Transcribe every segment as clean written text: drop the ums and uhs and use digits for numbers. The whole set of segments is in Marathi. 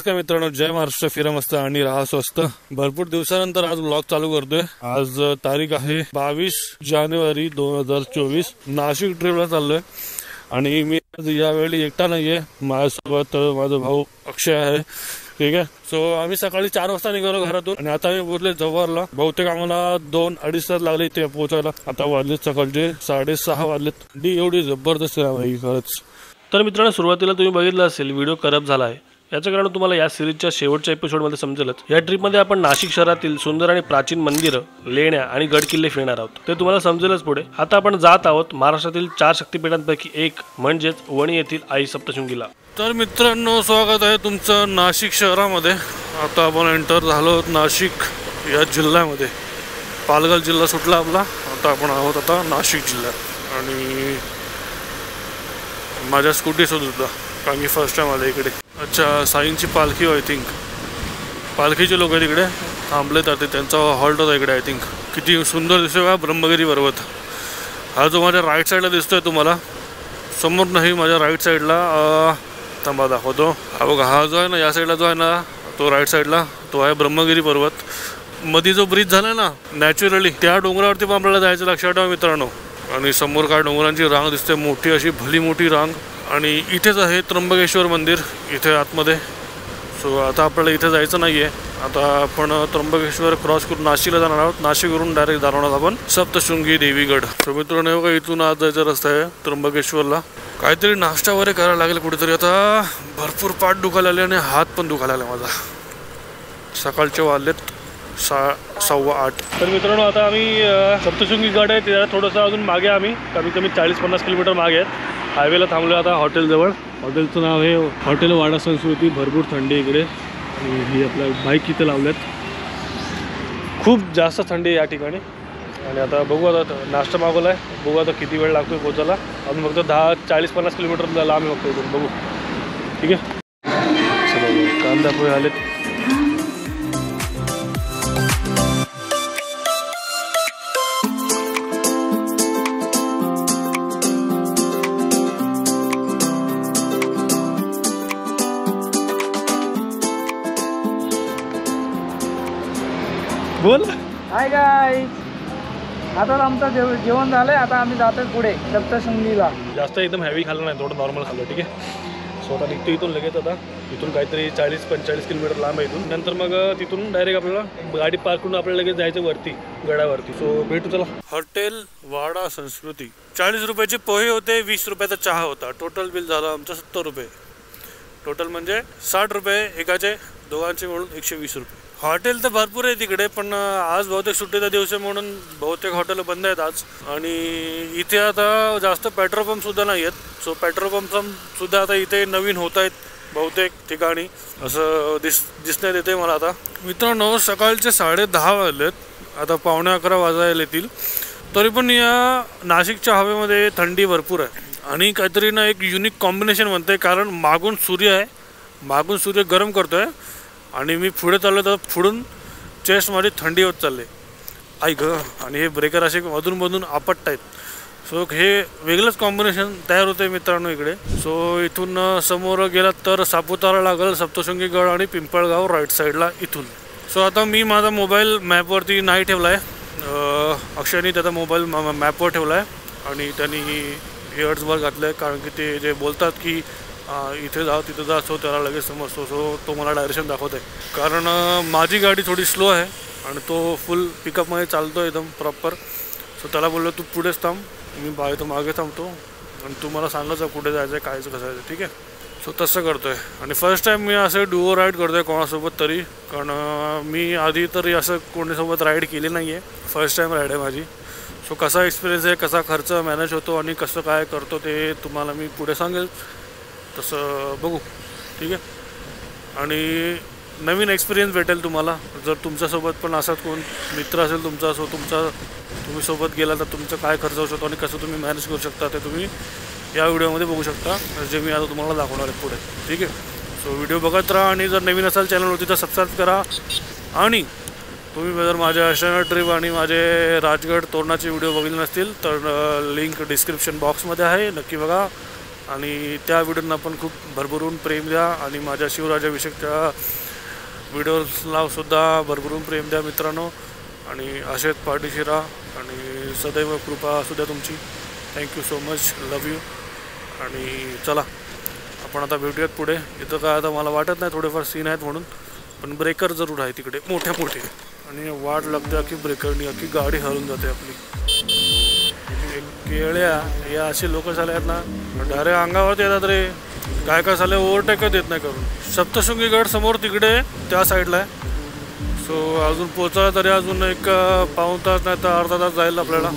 नमस्कार मित्रांनो, जय महाराष्ट्र. फिरा मस्त आणि राहा स्वस्त. भरपूर दिवसानंतर आज ब्लॉग चालू करतोय. आज तारीख आहे 22 जानेवारी 2024. नाशिक ट्रिपला चाललोय आणि मी यावेळी एकटा नाहीये, माझ्यासोबत माझा भाऊ अक्षय आहे. ठीक आहे. सो आम्ही सकाळी 4 वाजता निघालो घरातून आणि आता आम्ही पोहोचले जव्हारला. बहुतेक आम्हाला 2-2.5 तास लागले इथे पोहोचायला. आता वाजलेत सकाळचे 6:30 वाजलेत. एवढी जबरदस्त आहे भाई खरंच. तर मित्रांनो, सुरुवातीला तुम्ही बघितलं असेल व्हिडिओ करप्ट झाला आहे. याचं कारण तुम्हाला या सिरीजच्या शेवटच्या एपिसोडमध्ये समजेलच. या ट्रिपमध्ये आपण नाशिक शहरातील सुंदर आणि प्राचीन मंदिरं, लेण्या आणि गडकिल्ले फिरणार आहोत. ते तुम्हाला समजेलच पुढे. आता आपण जात आहोत महाराष्ट्रातील 4 शक्तिपीठांपैकी एक म्हणजेच वणी येथील आई सप्तशृंगीला. तर मित्रांनो, स्वागत आहे तुमचं नाशिक शहरामध्ये. आता आपण एंटर झालो नाशिक या जिल्ह्यामध्ये. पालघर जिल्हा सुटला आपला. आता आपण आहोत आता नाशिक जिल्ह्यात आणि माझ्या स्कूटी सुद्धा, कारण की फर्स्ट टाइम आले इकडे. अच्छा, साईंची पालखी आय थिंक. पालखीचे लोक इकडे थांबले तर त्यांचा हॉल्ट होता इकडे आय थिंक. किती सुंदर दिसतोय का ब्रह्मगिरी पर्वत. हा जो माझ्या राईट साईडला दिसतोय तुम्हाला, समोर नाही माझ्या राईट साईडला, थांबा दाखवतो. हा बघा, हा जो आहे ना या साईडला जो आहे ना तो राईट साईडला तो आहे ब्रह्मगिरी पर्वत. मध्ये जो ब्रिज झाला ना नॅचरली, त्या डोंगरावरती पण आपल्याला जायचं, लक्षात ठेवा मित्रांनो. आणि समोर काय डोंगरांची रांग दिसते, मोठी अशी भली मोठी रांग. आणि इथेच आहे त्र्यंबकेश्वर मंदिर इथे आतमध्ये. सो आता आपल्याला इथे जायचं नाही आहे. आता आपण त्र्यंबकेश्वर क्रॉस करून नाशिकला जाणार आहोत. नाशिकवरून डायरेक्ट जाणार आहोत आपण सप्तशृंगी देवीगड. सो मित्रांनो, बघा इथून आज जायचा रस्ता आहे त्र्यंबकेश्वरला. काहीतरी नाश्ता वगैरे करायला लागेल कुठेतरी. आता भरपूर पाठ दुखायला आले आणि हात पण दुखायला आले माझा. सकाळचे वाजलेत 7:15. तर मित्रांनो, आता आम्ही सप्तशृंगी गड आहे त्याला थोडंसं अजून मागे, आम्ही कमीत कमी 40-50 किलोमीटर मागे आहेत. हायवेला थांबलो आता हॉटेलजवळ. हॉटेलचं नाव आहे हॉटेल वाडा संस्कृती. भरपूर थंडी इकडे आणि ही आपल्या बाईक इथे लावल्यात. खूप जास्त थंडी आहे या ठिकाणी. आणि आता बघू, आता नाश्ता मागवला आहे. बघू आता किती वेळ लागतो पोचायला. अजून फक्त 40-50 किलोमीटर लांब आहे फक्त इथून. बघू. ठीक आहे. चलो, कांदा पोहे आलेत. बोल. हाय गाईज, आता आमचं जेवण झालंय. आता आम्ही जातोय पुढे सप्तशृंगीला. जास्त एकदम हेवी खाल्लं नाही, थोडं नॉर्मल खाल्लं. ठीक आहे. सो आता निघतो इथून लगेच. आता इथून काहीतरी 40-45 किलोमीटर लांब आहे इथून. नंतर मग तिथून डायरेक्ट आपल्याला गाडी पार्क करून आपल्याला लगेच जायचं वरती गडावरती. सो भेटू चला. हॉटेल वाडा संस्कृती. 40 रुपयाचे पोहे होते, 20 रुपयाचा चहा होता. टोटल बिल झालं आमचं 70 रुपये. टोटल म्हणजे 60 रुपये एकाचे, दोघांचे मिळून 120 रुपये. हॉटेल तर भरपूर आहे तिकडे, पण आज बहुतेक सुट्टीचा दिवस आहे म्हणून बहुतेक हॉटेल बंद आहेत आज. आणि इथे आता जास्त पेट्रोल पंप सुद्धा नाही आहेत. सो पेट्रोल पंप सुद्धा आता इथे नवीन होत आहेत बहुतेक ठिकाणी, असं दिसण्यात येते मला. आता मित्रांनो, सकाळचे 10:30 वाजलेत. आता 11:15 वाजायला येतील. तरी पण या नाशिकच्या हवेमध्ये थंडी भरपूर आहे. आणि काहीतरी ना एक युनिक कॉम्बिनेशन म्हणते, कारण मागून सूर्य आहे, मागून सूर्य गरम करतोय आणि मी पुढे चाललो तर पुढून चेस्ट माझी थंडी होत चालले आई ग. आणि हे ब्रेकर असे मधून आपटत आहेत. सो हे वेगळंच कॉम्बिनेशन तयार होतं मित्रांनो इकडे. सो इथून समोर गेलात तर सापुतारा लागेल, सप्तशृंगी गड आणि पिंपळगाव राईट साईडला इथून. सो आता मी माझा मोबाईल मॅपवरती नाही ठेवला आहे. अक्षयनी त्याचा मोबाईल मॅपवर ठेवला आहे आणि त्यांनी एअर्सवर घातलं आहे, कारण की ते जे बोलतात की इथे जा तिथे जा, सो त्याला लगेच समजतो. सो तो मला डायरेक्शन दाखवत आहे, कारण माझी गाडी थोडी स्लो आहे आणि तो फुल पिकअपमध्ये चालतो एकदम प्रॉपर. सो त्याला बोललो तू पुढेच थांब, मी बाहेर मागे थांबतो आणि तू मला सांगायचं कुठे जायचं आहे, कायचं कसं जायचं. ठीक आहे. सो तसं करतो आहे. आणि फर्स्ट टाईम मी असं डुओ राईड करतो आहे कोणासोबत तरी, कारण मी आधी तरी असं कोणीसोबत राईड केली नाही आहे. फर्स्ट टाईम राईड आहे माझी. सो कसा एक्सपिरियन्स आहे, कसा खर्च मॅनेज होतो आणि कसं काय करतो ते तुम्हाला मी पुढे सांगेल, तसं बघू. ठीक आहे. आणि नवीन एक्सपिरियन्स भेटेल तुम्हाला. जर तुमच्यासोबत पण असाच कोण मित्र असेल तुमचा, सो तुम्ही सोबत गेला तर तुमचं काय खर्च होऊ शकतो आणि कसं तुम्ही मॅनेज करू शकता ते तुम्ही या व्हिडिओमध्ये बघू शकता, जे मी आता तुम्हाला दाखवणार आहे पुढे. ठीक आहे. सो व्हिडिओ बघत राहा आणि जर नवीन असाल चॅनलवरती तर सबस्क्राईब करा. आणि तुम्ही जर माझ्या आश्रम ट्रिप आणि माझे राजगड तोरणाचे व्हिडिओ बघितले नसतील तर लिंक डिस्क्रिप्शन बॉक्समध्ये आहे, नक्की बघा. आणि त्या व्हिडिओना पण खूप भरभरून प्रेम द्या आणि माझ्या शिवराज्याभिषेकच्या व्हिडिओजला सुद्धा भरभरून प्रेम द्या मित्रांनो. आणि असेच पाठीशी राहा आणि सदैव कृपा असू द्या तुमची. Thank you so much, love you. आणि चला आपण आता भेटूयात पुढे. इथं काय आता मला वाटत नाही थोडेफार सीन आहेत म्हणून, पण ब्रेकर जरूर आहे तिकडे मोठे मोठे आणि वाट लागते की ब्रेकरनी की गाडी हरून जाते आपली. केळ्या या असे लोक झाले आहेत ना, डायरेक्ट अंगावरती येतात रे. काय काय झालं ओव्हरटेकच देत नाही करून. सप्तशृंगी गड समोर तिकडे त्या साईडला आहे. सो अजून पोचायला तरी अजून एक पाऊण तास नाही तर अर्धा तास जाईल आपल्याला.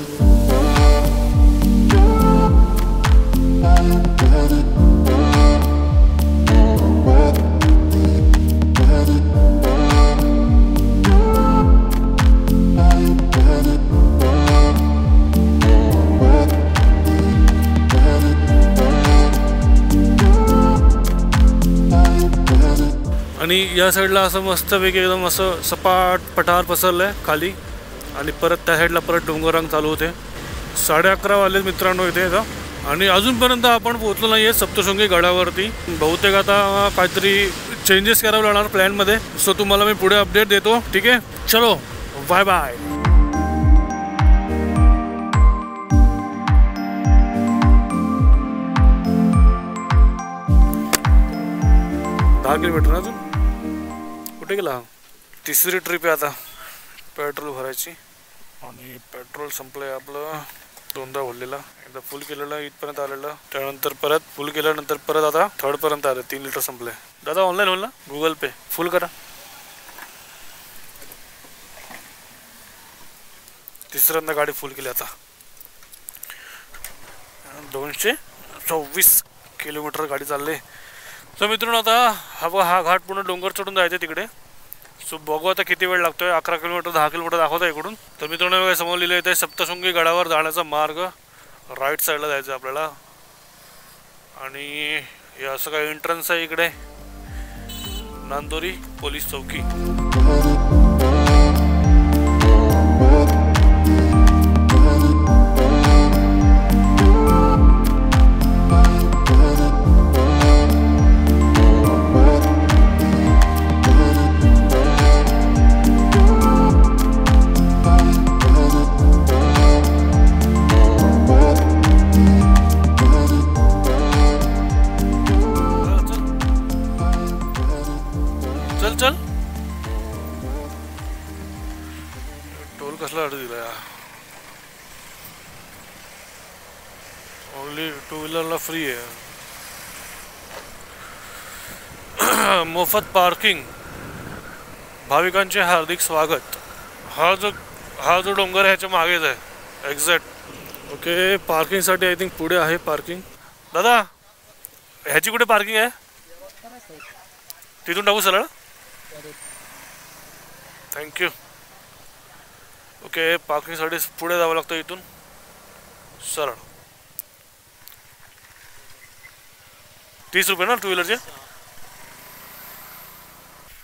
आणि या साईडला असं मस्तपैकी एकदम असं सपाट पठार पसरलं आहे खाली आणि परत त्या साईडला परत डोंगररांग चालू होते. 11:30 वाजले मित्रांनो इथे आणि अजूनपर्यंत आपण पोहोचलो नाही आहे सप्तशृंगी गडावरती. बहुतेक आता काहीतरी चेंजेस करावं लागणार प्लॅनमध्ये. सो तुम्हाला मी पुढे अपडेट देतो. ठीक आहे, चलो बाय बाय. 10 किलोमीटर अजून कुठे गेला. तिसरी ट्रिप आहे आता पेट्रोल भरायची आणि पेट्रोल संपलं आहे आपलं. 2दा भरलेला, एकदा फुल केलेलं इथपर्यंत आलेलं, त्यानंतर परत फुल केल्यानंतर परत आता थर्डपर्यंत आलं. 3 लिटर संपले. दादा ऑनलाईन होईल ना, गुगल पे फुल करा. तिसऱ्यांदा गाडी फुल केली आता. 224 किलोमीटर गाडी चालली. सो मित्रांनो आता हा घाट पूर्ण डोंगर चढून जायचं तिकडे. सो बघू आता किती वेळ लागतोय. 11 किलोमीटर 10 किलोमीटर दाखवत आहे इकडून. तर मित्रांनो समोर लिहिलं आहे सप्तशृंगी गडावर जाण्याचा मार्ग. राईट साईडला जायचं आपल्याला आणि हे असं काय एंट्रन्स आहे इकडे. नांदोरी पोलीस चौकी. चल टोल कसला दिला या. ओनली 2 व्हीलरला फ्री आहे. मोफत पार्किंग. भाविकांचे हार्दिक स्वागत. हा जो डोंगर आहे ह्याच्या मागेच आहे एक्झॅक्ट. ओके, पार्किंगसाठी आय थिंक पुढे आहे पार्किंग. दादा ह्याची कुठे पार्किंग आहे. तिथून टाकू सरळ. थँक्यू. ओके, पार्किंगसाठी पुढे जावं लागतं इथून सरळ. 30 रुपये ना 2 व्हीलरचे.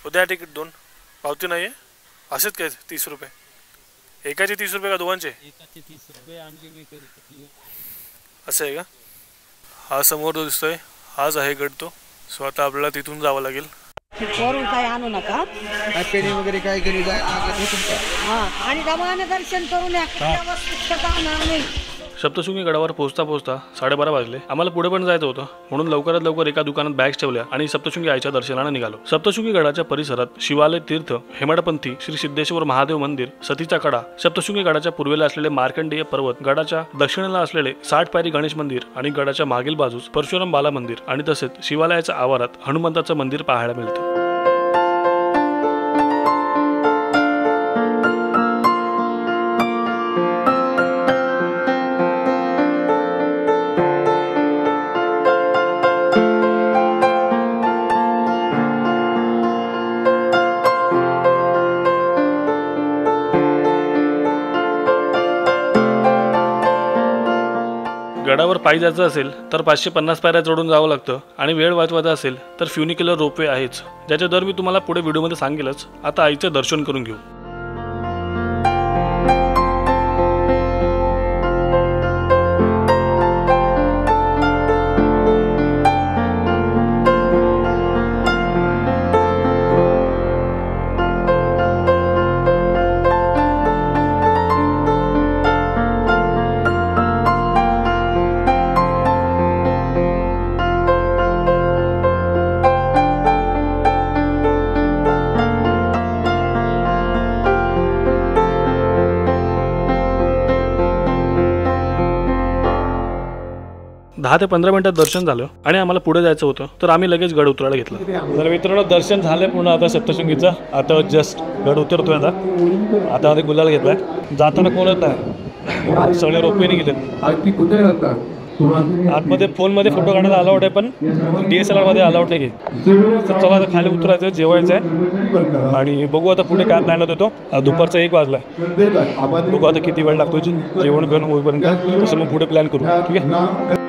उद्या तिकीट 2 पावती नाही आहे असेच काय. 30 रुपये एकाचे. 30 रुपये का दोघांचे. असं आहे का. हा समोर जो दिसतोय हाच आहे गड तो. सो आता आपल्याला तिथून जावं लागेल. वरून काय आणू नका. पेनी वगैरे काय करू द्या. आणि दमाने दर्शन करून या. सप्तशृंगी गडावर पोहोचता 12:30 वाजले. आम्हाला पुढे पण जायचं होतं म्हणून लवकर एका दुकानात बॅग्स ठेवल्या आणि सप्तशृंगी आईच्या दर्शनाला निघालो. सप्तशृंगी गडाच्या परिसरात शिवालय, तीर्थ, हेमाडपंथी, श्री सिद्धेश्वर महादेव मंदिर, सतीचा कडा, सप्तशृंगी गडाच्या पूर्वेला असलेले मार्कंडेय पर्वत, गडाच्या दक्षिणेला असलेले 60 पायरी गणेश मंदिर आणि गडाच्या मागील बाजूस परशुराम बाला मंदिर आणि तसेच शिवालयाच्या आवारात हनुमंताचं मंदिर पाहायला मिळतं. गडावर पायी जायचं असेल तर 550 पायऱ्या चढून जावं लागतं आणि वेळ वाचवायचा असेल तर फ्युनिक्युलर रोपवे आहेच, ज्याचे दर मी तुम्हाला पुढे व्हिडिओमध्ये सांगेलच. आता आईचं दर्शन करून घेऊ. 10 ते 15 मिनिटात दर्शन झालं आणि आम्हाला पुढे जायचं होतं, तर आम्ही लगेच गड उतरायला घेतलं. तर मित्रांनो दर्शन झालं पूर्ण आता सप्तशृंगीचं. आता जस्ट गड उतरतोय. आता आधी गुलाल घेतलाय. जाताना कोणच नाही, सगळे रोपवेने गेलेत. आतमध्ये फोनमध्ये फोटो काढायला अलाउड आहे, पण DSLR मध्ये अलाउड नाही. तर चला आता खाली उतरायचं, जेवायचं आहे आणि बघू आता पुढे काय प्लॅन होतो. दुपारचा 1 वाजलाय. बघू आता किती वेळ लागतो जेवण करून होईपर्यंत, तसं मग पुढे प्लॅन करू. ठीक आहे.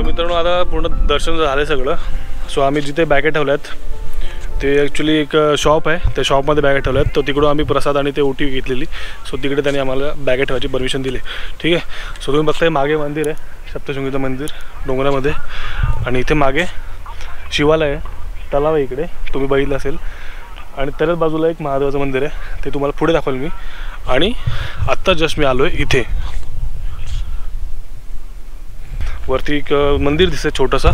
मित्रांनो आता पूर्ण दर्शन झालं सगळं. सो आम्ही जिथे बॅगे ठेवल्यात ते ॲक्च्युली एक शॉप आहे, त्या शॉपमध्ये बॅगे ठेवल्यात. तर तिकडून आम्ही प्रसाद आणि ते ओटी घेतलेली. सो तिकडे त्यांनी आम्हाला बॅगे ठेवायची परमिशन दिली. ठीक आहे. सो तुम्ही बघताय मागे मंदिर आहे, सप्तशृंगीचं मंदिर डोंगरामध्ये. आणि इथे मागे शिवालय आहे, तलाव आहे इकडे, तुम्ही बघितलं असेल. आणि त्याच बाजूला एक महादेवाचं मंदिर आहे, ते तुम्हाला पुढे दाखवेल मी. आणि आत्ता जस्ट मी आलो आहे इथे. वरती एक मंदिर दिसतंय छोटंसं,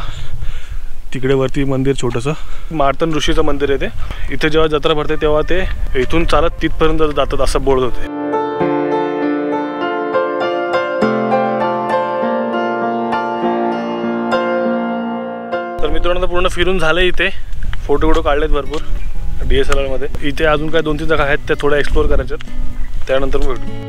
तिकडे वरती मंदिर छोटंसं मार्तंड ऋषीचं मंदिर आहे ते. इथे जेव्हा जत्रा भरते तेव्हा ते इथून चालत तिथपर्यंत जातात असं बोलत होते. तर मित्रांनो पूर्ण फिरून झालं इथे. फोटो काढलेत भरपूर DSLR मध्ये. इथे अजून काय 2-3 जागा आहेत त्या थोड्या एक्सप्लोर करायच्यात, त्यानंतर मग भेटू.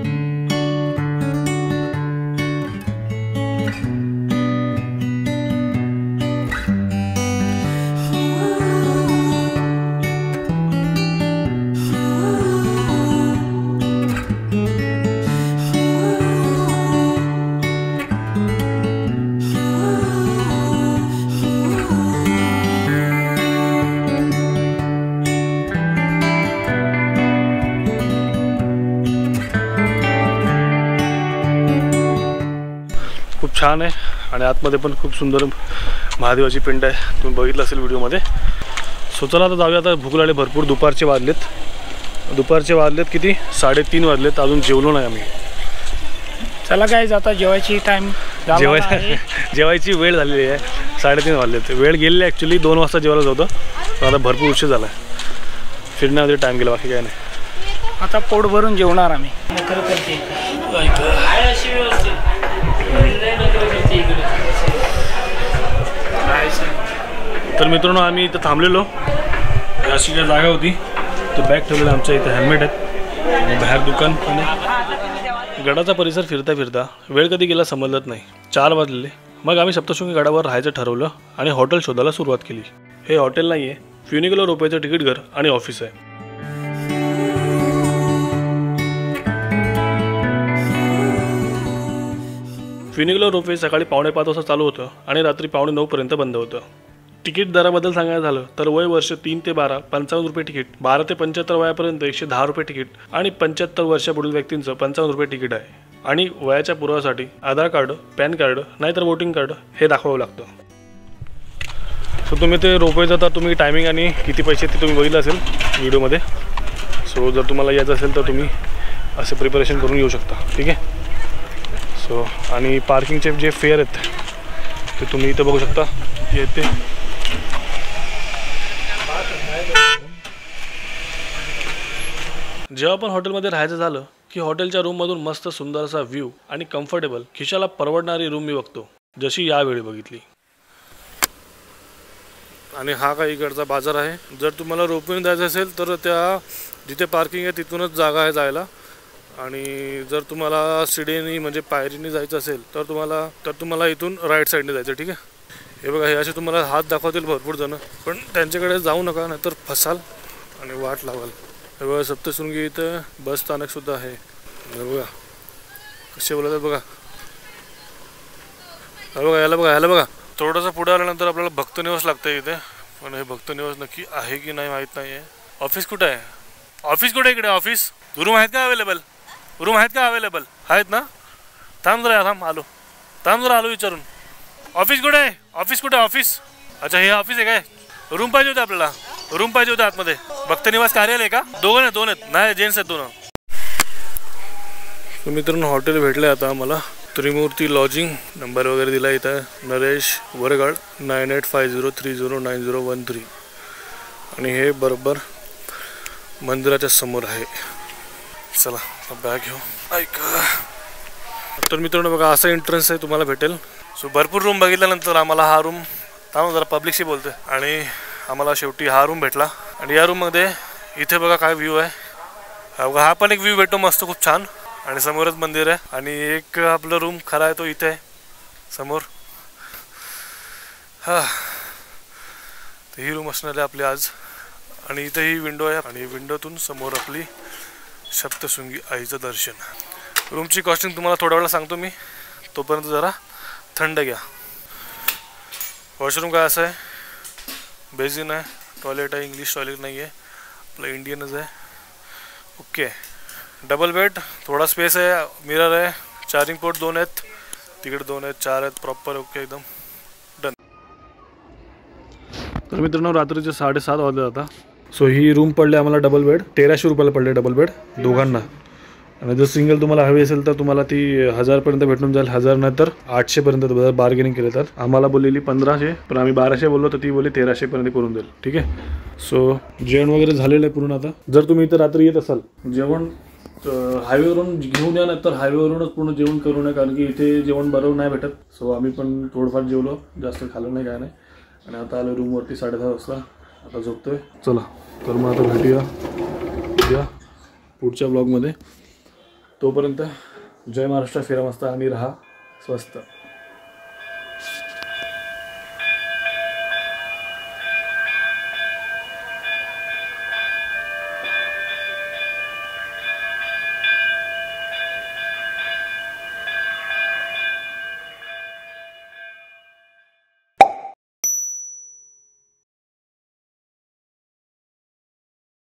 खूप छान आहे आणि आतमध्ये पण खूप सुंदर महादेवाची पिंड आहे, तुम्ही बघितलं असेल व्हिडिओमध्ये. सो चला आता जाऊया. आता भूक लागली भरपूर. दुपारचे वाजलेत किती 3:30 वाजलेत, अजून जेवलो नाही आम्ही. चला काय आता जेवायची टाइम जेवायची वेळ झालेली आहे. 3:30 वाजलेत. वेळ गेलेली ॲक्च्युली 2 वाजता जेवायला होतं. तर आता भरपूर उशीर झाला आहे. फिरण्यामध्ये टाईम गेला, बाकी काय नाही. आता पोट भरून जेवणार आम्ही. तर मित्रांनो आम्ही इथं थांबलेलो. अशी काय जागा होती, तर बॅग ठेवलेलं आमच्या इथं, हेल्मेट आहेत, बाहेर दुकान. आणि गडाचा परिसर फिरता फिरता वेळ कधी गेला समजलंच नाही. 4 वाजलेले. मग आम्ही सप्तशृंगी गडावर राहायचं ठरवलं आणि हॉटेल शोधायला सुरुवात केली. हे हॉटेल नाही आहे, फ्युनिक्युलर रोपवेचं तिकीट घर आणि ऑफिस आहे. फ्युनिक्युलर रोपवे सकाळी 5:45 वाजता चालू होतं आणि रात्री 9:15 पर्यंत बंद होतं. तिकीट दराबद्दल सांगायचं झालं तर वय वर्ष 3 ते 12 55 रुपये तिकीट, 12 ते 75 वयापर्यंत 110 रुपये तिकीट आणि 75 वर्षापुढील व्यक्तींचं 55 रुपये तिकीट आहे. आणि वयाच्या पुराव्यासाठी आधार कार्ड, पॅन कार्ड नाहीतर वोटिंग कार्ड हे दाखवावं लागतं. सो तुम्ही ते रोपवे जाता, तुम्ही टायमिंग आणि किती पैसे ते तुम्ही बघितलं असेल व्हिडिओमध्ये. सो जर तुम्हाला यायचं असेल तर तुम्ही असे प्रिपरेशन करून येऊ शकता. ठीक आहे. सो आणि पार्किंगचे जे फेअर आहेत ते तुम्ही इथं बघू शकता. येते जेव्हा पण हॉटेलमध्ये राहायचं झालं की हॉटेलच्या रूममधून मस्त सुंदर असा व्ह्यू आणि कम्फर्टेबल खिशाला परवडणारी रूम मी बघतो, जशी यावेळी बघितली. आणि हा काही इकडचा बाजार आहे. जर तुम्हाला रोपवेने जायचं असेल तर त्या जिथे पार्किंग आहे तिथूनच जागा आहे जायला. आणि जर तुम्हाला शिडीने म्हणजे पायरीने जायचं असेल तर तुम्हाला इथून राईट साईडने जायचं. ठीक आहे. हे बघा, हे असे तुम्हाला हात दाखवतील भरपूर जण, पण त्यांच्याकडे जाऊ नका, नाहीतर फसाल आणि वाट लावाल. हे बघा, सप्तशृंगी इथं बस स्थानकसुद्धा आहे. हे बघा कसे बोलतात बघा. हे बघा, याला बघा. थोडंसं पुढे आल्यानंतर आपल्याला भक्तनिवास लागतं इथे, पण हे भक्तनिवास नक्की आहे की नाही माहीत नाही आहे. ऑफिस कुठं आहे? ऑफिस कुठे इकडे? ऑफिस रूम आहेत का अवेलेबल? रूम आहेत का अवेलेबल? आहेत ना? थांब जरा आलो विचारून. ऑफिस कुठे आहे? ऑफिस कुठे आहे? ऑफिस? अच्छा, हे ऑफिस आहे काय? रूम पाहिजे होते आपल्याला. रूम पाहिजे होते आतमध्ये. भक्त निवास कार्यालय का? दोन आहेत नाही जेंट्स आहेत दोन. मित्रांनो हॉटेल भेटले आता आम्हाला. त्रिमूर्ती लॉजिंग. नंबर वगैरे दिला इथं. नरेश वरगड 9850309013. आणि हे बरोबर मंदिराच्या समोर आहे. चला बॅग घेऊ. ऐका तर मित्रांनो बघा असा एंट्रन्स आहे तुम्हाला भेटेल. सो भरपूर रूम बघितल्यानंतर आम्हाला हा रूम जरा पब्लिकशी बोलते आणि आम्हाला शेवटी हा रूम भेटला. आणि या रूममध्ये इथे बघा काय व्ह्यू आहे. हा पण एक व्ह्यू भेटतो मस्त खूप छान. आणि समोरच मंदिर आहे. आणि एक आपलं रूम खरा आहे तो इथे आहे समोर. हा तर ही रूम असणार आहे आपली आज. आणि इथे ही विंडो आहे आणि विंडोतून समोर आपली सप्तशृंगी आईचं दर्शन. रूमची कॉस्टिंग तुम्हाला थोड्या वेळा सांगतो मी. तोपर्यंत जरा थंड घ्या. वॉशरूम काय असं आहे. बेसिन आहे. टॉयलेट आहे. इंग्लिश टॉयलेट नाही आहे आपलं इंडियनच आहे. ओके. Double bed. थोडा स्पेस आहे. मिरर आहे. चार्जिंग पोर्ट 2 आहेत. तिकडे 2 आहेत. 4 आहेत प्रॉपर. ओके एकदम डन. तर मित्रांनो रात्रीचे 7:30 वाजले आता. सो ही रूम पडली आम्हाला डबल बेड. 1300 रुपयाला पडले डबल बेड दोघांना. आणि जर सिंगल तुम्हाला हवी असेल तर तुम्हाला ती 1000पर्यंत भेटून जाईल. 1000 नंतर 800पर्यंत बार्गेनिंग केलं तर. आम्हाला बोललेली 1500 पण आम्ही 1200 बोललो तर ती बोलली 1300पर्यंत करून देईल. ठीक आहे. सो जेवण वगैरे झालेलं आहे पूर्ण. आता जर तुम्ही इथं रात्री येत असाल जेवण हायवेवरून घेऊन या. नंतर हायवेवरूनच पूर्ण जेवण करू नये कारण की इथे जेवण बरोबर नाही भेटत. सो आम्ही पण थोडंफार जेवलो. जास्त खाल्लं नाही काय नाही. आणि आता आलो रूमवरती 10:30 वाजता. आता झोपतोय. चला तर मग आता भेटूया उद्या पुढच्या ब्लॉगमध्ये. तोपर्यंत जय महाराष्ट्र. फिरा मस्त आणि राहा स्वस्त.